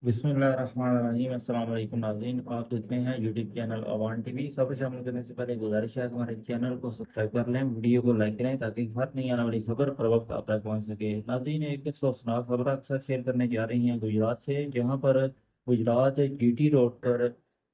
बिस्मिल्लाहिर्रहमानिर्रहीम। अस्सलाम वालेकुम नाज़रीन, आप देख रहे हैं यूट्यूब चैनल अवान टीवी। खबर शामिल करने से पहले गुजारिश है कि हमारे चैनल को सब्सक्राइब कर लें, वीडियो को लाइक करें ताकि हर नई आने वाली खबर पर वक्त आप तक पहुंच सके। नाज़रीन, एक अफसोसनाक खबर अक्सर शेयर करने जा रही हैं गुजरात से, जहां पर गुजरात जीटी रोड पर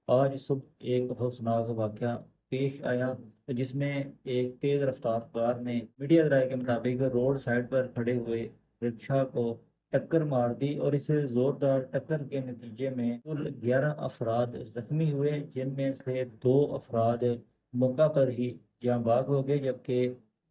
आज सुबह एक अफसोसनाक वाक़या पेश आया, जिसमें एक तेज़ रफ्तार कार ने मीडिया राय के मुताबिक रोड साइड पर खड़े हुए रिक्शा को टक्कर मार दी और इस जोरदार टक्कर के नतीजे में कुल 11 अफराद जख्मी हुए, जिनमें से 2 अफराद मौका पर ही जाँ बाग हो गए, जबकि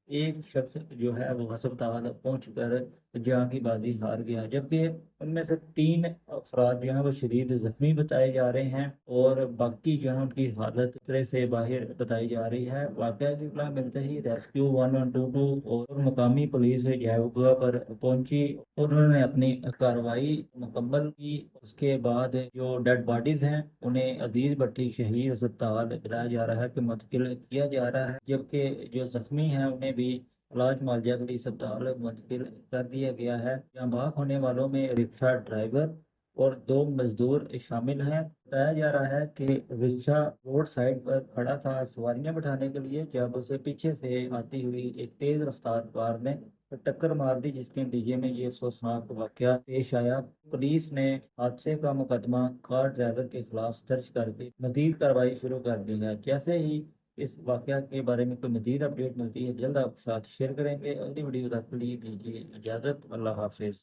एक शख्स जो है वो अस्पताल पहुंच कर जाँ की बाजी हार गया। जबकि उनमें से 3 अफराद जो हैं वो शदीद जख्मी बताए जा रहे हैं और बाकी जो है उनकी हालत खतरे से बाहर बताई जा रही है। वाकया की इत्तला मिलते ही रेस्क्यू 1122 और मकामी पुलिस जगह पर पहुंची। उन्होंने अपनी कार्रवाई मुकम्मल की। उसके बाद जो डेड बॉडीज हैं उन्हें अजीज भट्टी शहीद अस्पताल बताया जा रहा है कि मुंतकिल किया जा रहा है, जबकि जो जख्मी हैं उन्हें भी इलाज मुआवजा के लिए अस्पताल मुंतकिल कर दिया गया है। यहाँ भाग होने वालों में रिक्शा ड्राइवर और 2 मजदूर शामिल हैं। बताया जा रहा है कि रिक्शा रोड साइड पर खड़ा था सवारियां बिठाने के लिए, जब उसे पीछे से आती हुई एक तेज रफ्तार कार ने टक्कर मार दी, जिसके नतीजे में ये अफसोसनाक वाकया पेश आया। पुलिस ने हादसे का मुकदमा कार ड्राइवर के खिलाफ दर्ज करके मजीद कार्रवाई शुरू कर दी है। जैसे ही इस वाकया के बारे में कोई मजीद अपडेट मिलती है, जल्द आपके साथ शेयर करेंगे। अगली वीडियो तक के लिए दीजिए इजाज़त। अल्लाह हाफिज़।